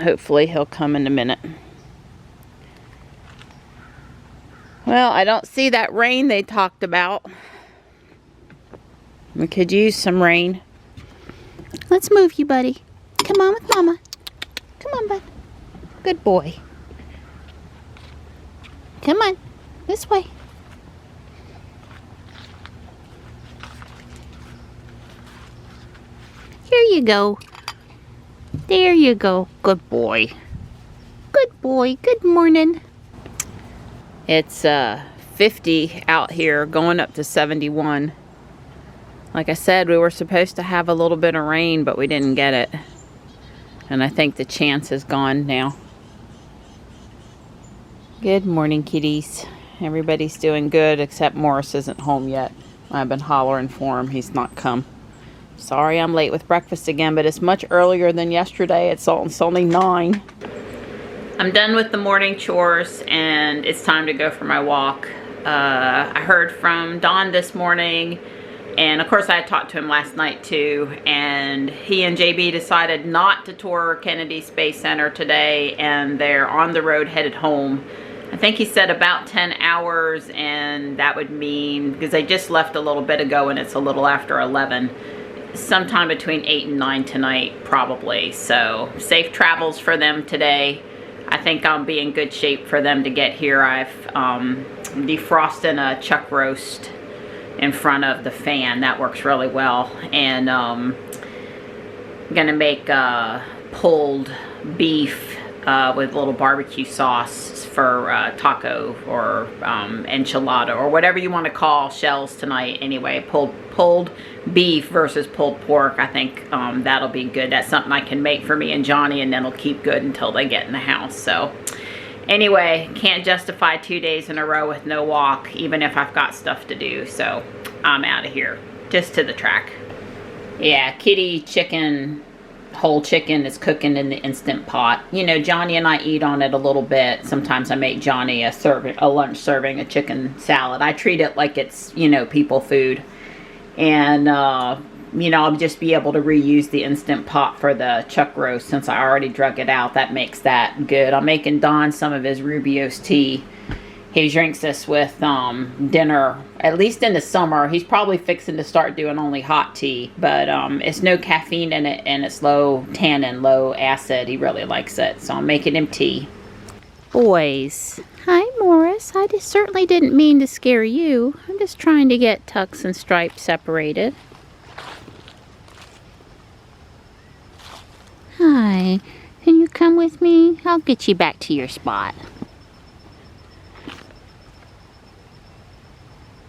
hopefully he'll come in a minute. Well, I don't see that rain they talked about. We could use some rain. Let's move you, buddy. Come on with Mama. Come on, bud. Good boy. Come on. This way. Here you go. There you go. Good boy. Good boy. Good morning. It's 50 out here, going up to 71. Like I said, we were supposed to have a little bit of rain, but we didn't get it. And I think the chance is gone now. Good morning, kitties. Everybody's doing good, except Morris isn't home yet. I've been hollering for him. He's not come. Sorry I'm late with breakfast again, but it's much earlier than yesterday. It's only 9. I'm done with the morning chores, and it's time to go for my walk. I heard from Don this morning, and of course I had talked to him last night too, and he and JB decided not to tour Kennedy Space Center today, and they're on the road headed home. I think he said about 10 hours, and that would mean, because they just left a little bit ago and it's a little after 11, sometime between 8 and 9 tonight probably. So safe travels for them today. I think I'll be in good shape for them to get here. I've defrosted a chuck roast in front of the fan. That works really well. And I'm gonna make pulled beef with a little barbecue sauce for taco or enchilada or whatever you want to call shells tonight. Anyway, pulled beef versus pulled pork. I think that'll be good. That's something I can make for me and Johnny, and then it'll keep good until they get in the house. So anyway, can't justify 2 days in a row with no walk, even if I've got stuff to do. So I'm out of here, just to the track. Yeah, kitty chicken, whole chicken is cooking in the Instant Pot. You know, Johnny and I eat on it a little bit. Sometimes I make Johnny a lunch serving, a chicken salad. I treat it like it's, you know, people food. And, you know, I'll just be able to reuse the Instant Pot for the chuck roast since I already drug it out. That makes that good. I'm making Don some of his Rubio's tea. He drinks this with dinner, at least in the summer. He's probably fixing to start doing only hot tea, but it's no caffeine in it, and it's low tannin, low acid. He really likes it, so I'm making him tea. Boys. Hi, Morris. I certainly didn't mean to scare you. I'm just trying to get Tux and Stripe separated. Hi. Can you come with me? I'll get you back to your spot.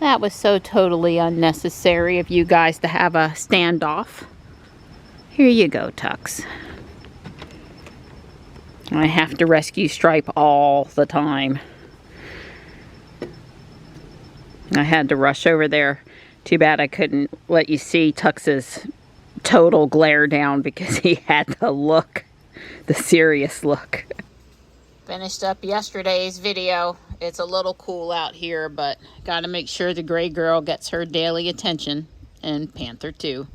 That was so totally unnecessary of you guys to have a standoff. Here you go, Tux. I have to rescue Stripe all the time. I had to rush over there. Too bad I couldn't let you see Tux's total glare down because he had the look, the serious look. Finished up yesterday's video. It's a little cool out here, but gotta make sure the gray girl gets her daily attention, and Panther too.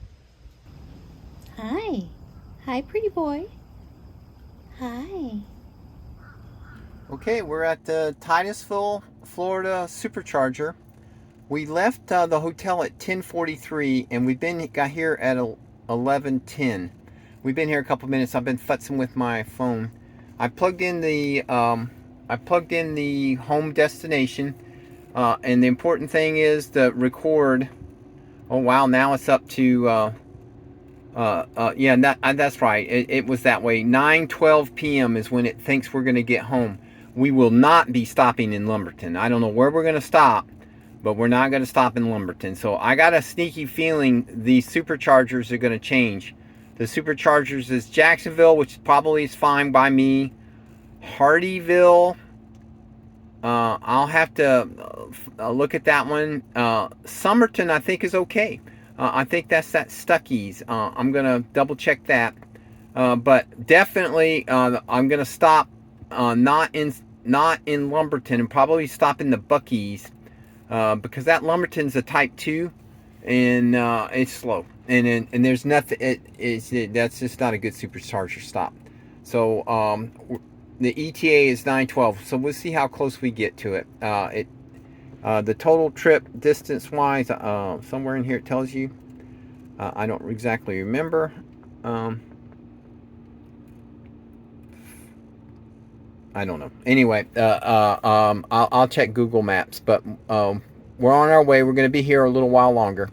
Hi. Hi, pretty boy. Hi. Okay, we're at the Titusville, Florida supercharger. We left the hotel at 10:43, and got here at 11:10. We've been here a couple minutes. I've been futzing with my phone. I plugged in the home destination, and the important thing is the record. Oh wow, now it's up to yeah, that's right. It was that way. 9:12 p.m. is when it thinks we're going to get home. We will not be stopping in Lumberton. I don't know where we're going to stop, but we're not going to stop in Lumberton. So I got a sneaky feeling these superchargers are going to change. The superchargers is Jacksonville, which probably is fine by me. Hardyville, I'll have to look at that one. Somerton, I think, is okay. I think that's that Stuckey's. I'm going to double check that. But definitely, I'm going to stop not in Lumberton, and probably stop in the Buc-ee's, because that Lumberton's a Type 2, and it's slow. And there's nothing, that's just not a good supercharger stop. So the ETA is 9:12. So we'll see how close we get to it. The total trip distance wise, somewhere in here it tells you. I don't exactly remember. I don't know. Anyway, I'll check Google Maps, but we're on our way. We're going to be here a little while longer.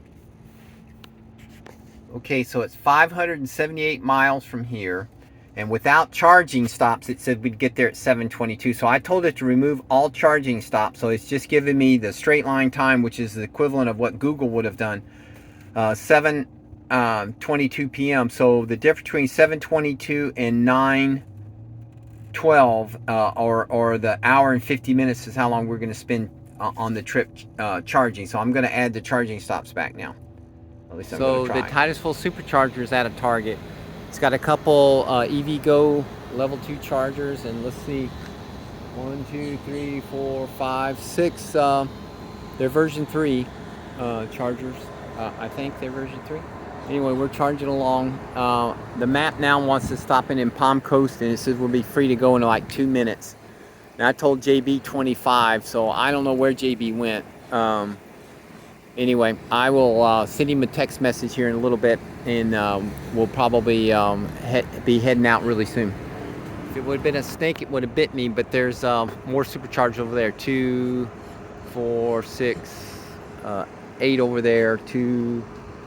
Okay, so it's 578 miles from here, and without charging stops, it said we'd get there at 7:22. So I told it to remove all charging stops. So it's just giving me the straight line time, which is the equivalent of what Google would have done. 7:22 p.m. So the difference between 7:22 and 9:12, or the hour and 50 minutes is how long we're going to spend on the trip charging. So I'm going to add the charging stops back now. At least I'm going to try. The Titusville supercharger is at a Target. It's got a couple EVgo level 2 chargers, and let's see, 1, 2, 3, 4, 5, 6. They're version 3 chargers. I think they're version 3. Anyway, we're charging along. The map now wants to stop in Palm Coast, and it says we'll be free to go in like 2 minutes. And I told JB 25, so I don't know where JB went. Anyway, I will send him a text message here in a little bit, and we'll probably be heading out really soon. If it would have been a snake, it would have bit me, but there's more superchargers over there. 2, 4, 6, 8 over there. 2,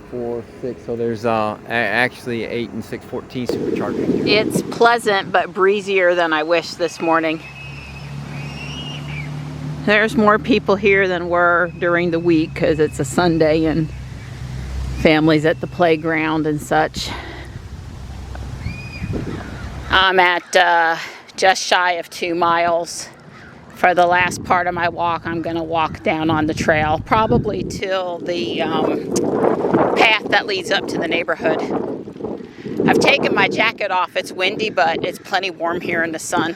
4, 6. So there's actually 8 and 6, 14 superchargers. It's pleasant but breezier than I wish this morning. There's more people here than were during the week because it's a Sunday and families at the playground and such. I'm at just shy of 2 miles. For the last part of my walk, I'm going to walk down on the trail, probably till the path that leads up to the neighborhood. I've taken my jacket off. It's windy, but it's plenty warm here in the sun.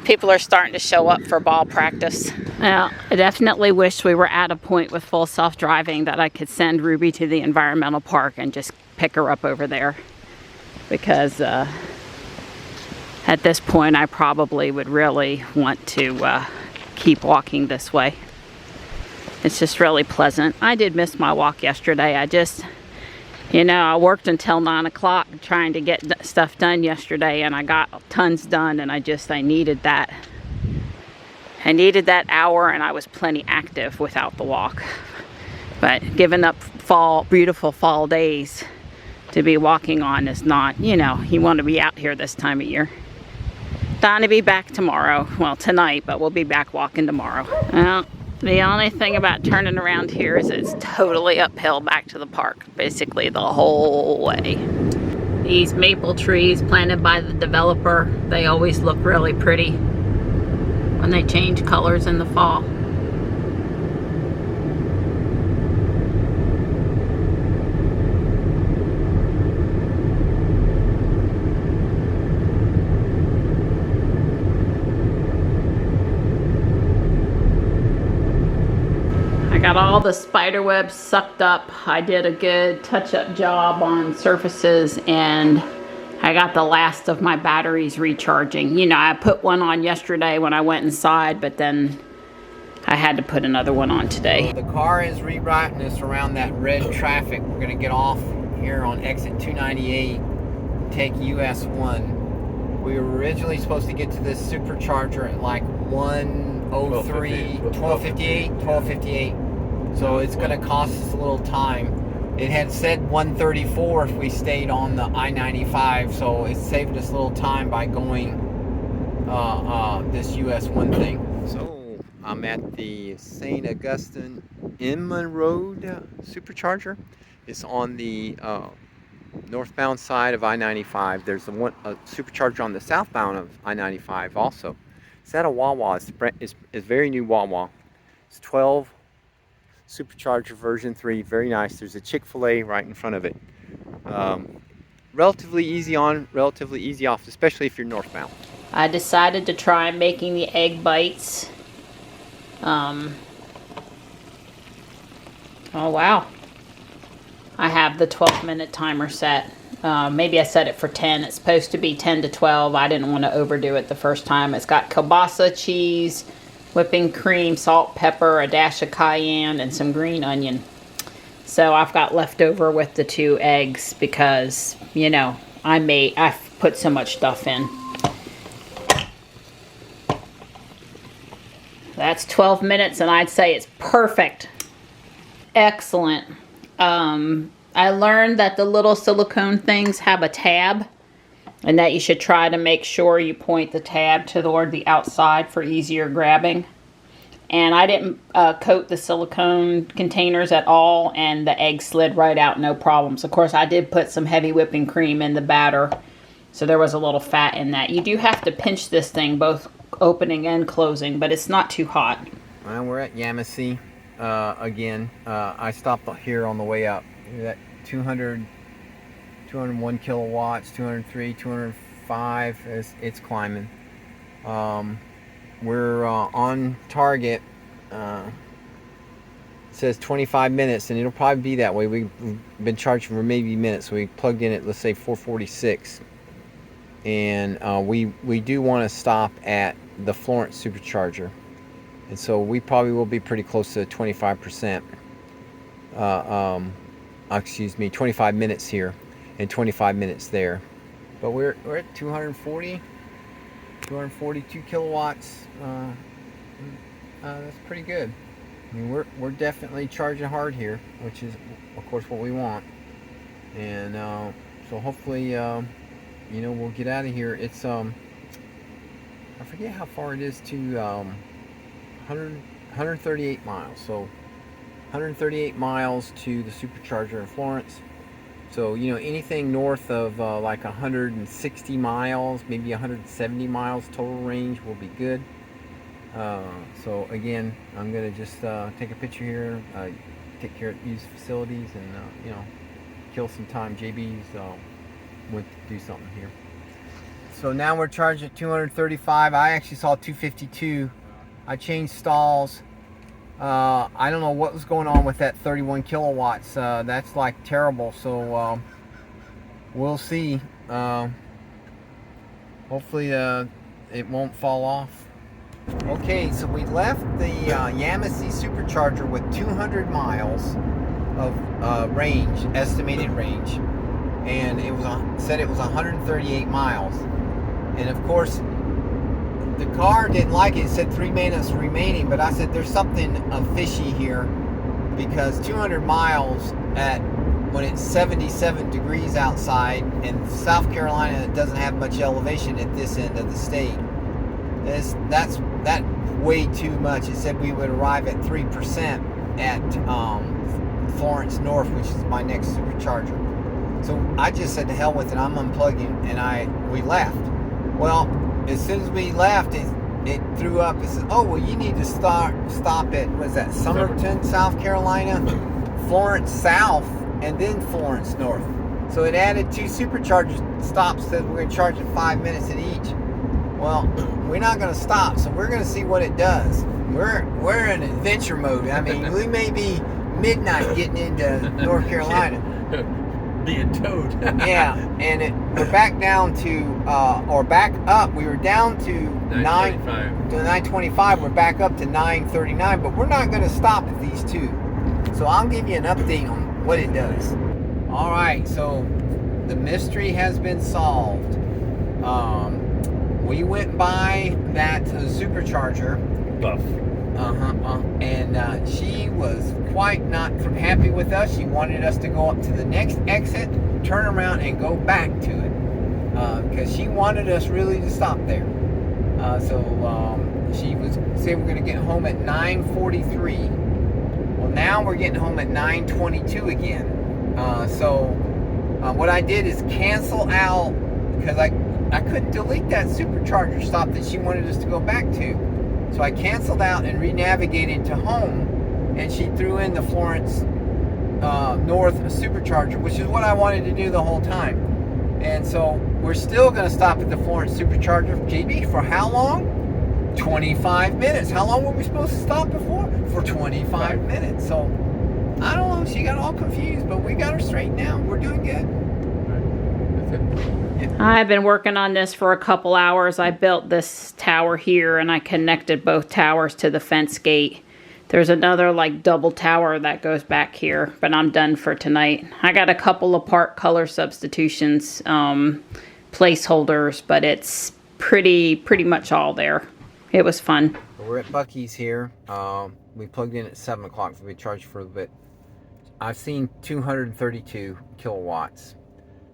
People are starting to show up for ball practice. Now, I definitely wish we were at a point with full self-driving that I could send Ruby to the environmental park and just pick her up over there. Because at this point, I probably would really want to keep walking this way. It's just really pleasant. I did miss my walk yesterday. I worked until 9 o'clock trying to get stuff done yesterday, and I got tons done, and I needed that. I needed that hour, and I was plenty active without the walk. But giving up beautiful fall days to be walking on is not, you want to be out here this time of year. Dying to be back tomorrow. Well, tonight, but we'll be back walking tomorrow. Well, the only thing about turning around here is it's totally uphill back to the park, basically the whole way. These maple trees planted by the developer, they always look really pretty when they change colors in the fall. Got all the spider webs sucked up. I did a good touch-up job on surfaces, and I got the last of my batteries recharging. I put one on yesterday when I went inside, but then I had to put another one on today. So the car is rerouting us around that red traffic. We're going to get off here on exit 298, take US 1. We were originally supposed to get to this supercharger at like 12:58. So it's going to cost us a little time. It had said 1:34 if we stayed on the I-95, so it saved us a little time by going this US 1 thing. So I'm at the St. Augustine Inman Road supercharger. It's on the northbound side of I-95. There's a supercharger on the southbound of I-95 also. It's at a Wawa. It's very new Wawa. It's 12 supercharger version 3, very nice. There's a Chick-fil-A right in front of it. Relatively easy on, relatively easy off, especially if you're northbound. I decided to try making the egg bites. Oh wow. I have the 12-minute timer set. Maybe I set it for 10. It's supposed to be 10 to 12. I didn't want to overdo it the first time. It's got kielbasa cheese, whipping cream, salt, pepper, a dash of cayenne, and some green onion. So I've got leftover with the 2 eggs because, you know, I've put so much stuff in. That's 12 minutes, and I'd say it's perfect. Excellent. I learned that the little silicone things have a tab, and that you should try to make sure you point the tab toward the outside for easier grabbing. And I didn't coat the silicone containers at all, and the egg slid right out, no problems. Of course, I did put some heavy whipping cream in the batter, so there was a little fat in that. You do have to pinch this thing, both opening and closing, but it's not too hot. Well, we're at Yamasee again. I stopped here on the way up. That 201 kilowatts, 203, 205, it's climbing. We're on target. It says 25 minutes, and it'll probably be that way. We've been charging for maybe minutes. So we plugged in at, let's say, 446. And we do want to stop at the Florence supercharger. And so we probably will be pretty close to 25%. Excuse me, 25 minutes here and 25 minutes there. But we're at 242 kilowatts. That's pretty good. I mean, we're definitely charging hard here, which is of course what we want. And so hopefully you know, we'll get out of here. It's I forget how far it is to 138 miles. So 138 miles to the supercharger in Florence. So, you know, anything north of like 160 miles, maybe 170 miles total range will be good. So again, I'm gonna just take a picture here, take care of these facilities, and you know, kill some time. JB's went to do something here. So now we're charged at 235. I actually saw 252. I changed stalls. I don't know what was going on with that 31 kilowatts. That's like terrible. So we'll see. Hopefully it won't fall off. Okay, so we left the Yamasee supercharger with 200 miles of range, estimated range, and it was said it was 138 miles. And of course, the car didn't like it. It said 3 minutes remaining, but I said there's something fishy here, because 200 miles at when it's 77 degrees outside, and South Carolina doesn't have much elevation at this end of the state. That's way too much. It said we would arrive at 3% at Florence North, which is my next supercharger. So I just said to hell with it. I'm unplugging, and we left. Well, as soon as we left, it threw up. It said, "Oh, well, you need to stop at what's that? Somerton, South Carolina, Florence South, and then Florence North." So it added 2 supercharger stops. Said we're going to charge it 5 minutes at each. Well, we're not going to stop, so we're going to see what it does. We're in adventure mode. I mean, we may be midnight getting into North Carolina. Being towed. Yeah, and we're back down to, or back up. We were down to 925. We're back up to 939, but we're not going to stop at these 2. So I'll give you an update on what it does. All right, so the mystery has been solved. We went by that supercharger. Buff. And she was quite not happy with us. She wanted us to go up to the next exit, turn around, and go back to it, because she wanted us really to stop there. So she was saying we're going to get home at 9:43. Well, now we're getting home at 9:22 again. So what I did is cancel out, because I couldn't delete that supercharger stop that she wanted us to go back to. So I canceled out and re-navigated to home, and she threw in the Florence North supercharger, which is what I wanted to do the whole time. And so we're still going to stop at the Florence supercharger. JB, for how long? 25 minutes. How long were we supposed to stop before? For 25 minutes. So I don't know. She got all confused, but we got her straightened out. We're doing good. I've been working on this for a couple hours. I built this tower here and I connected both towers to the fence gate. There's another like double tower that goes back here, but I'm done for tonight. I got a couple of part color substitutions, placeholders, but it's pretty much all there. It was fun. We're at Buc-ee's here. We plugged in at 7 o'clock, so we charged for a bit. I've seen 232 kilowatts.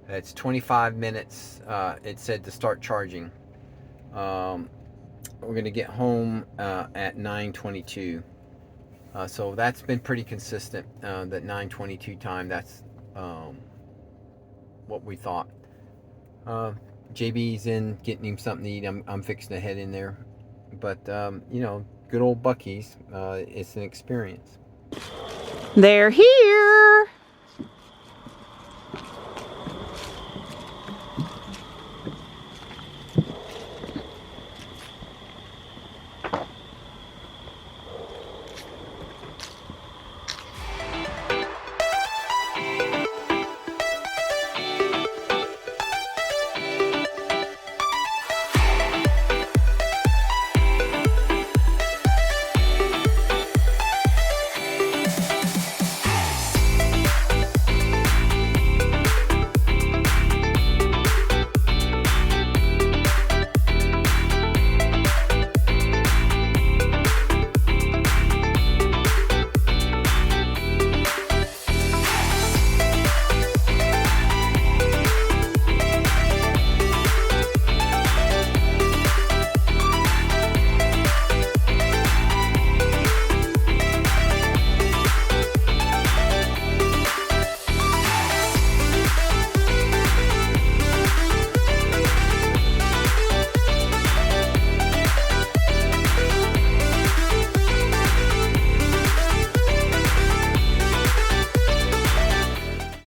It's 25 minutes, it said, to start charging. We're going to get home at 9:22. So that's been pretty consistent, that 9:22 time. That's what we thought. JB's in getting him something to eat. I'm fixing to head in there. But, you know, good old Buc-ee's. It's an experience. They're here.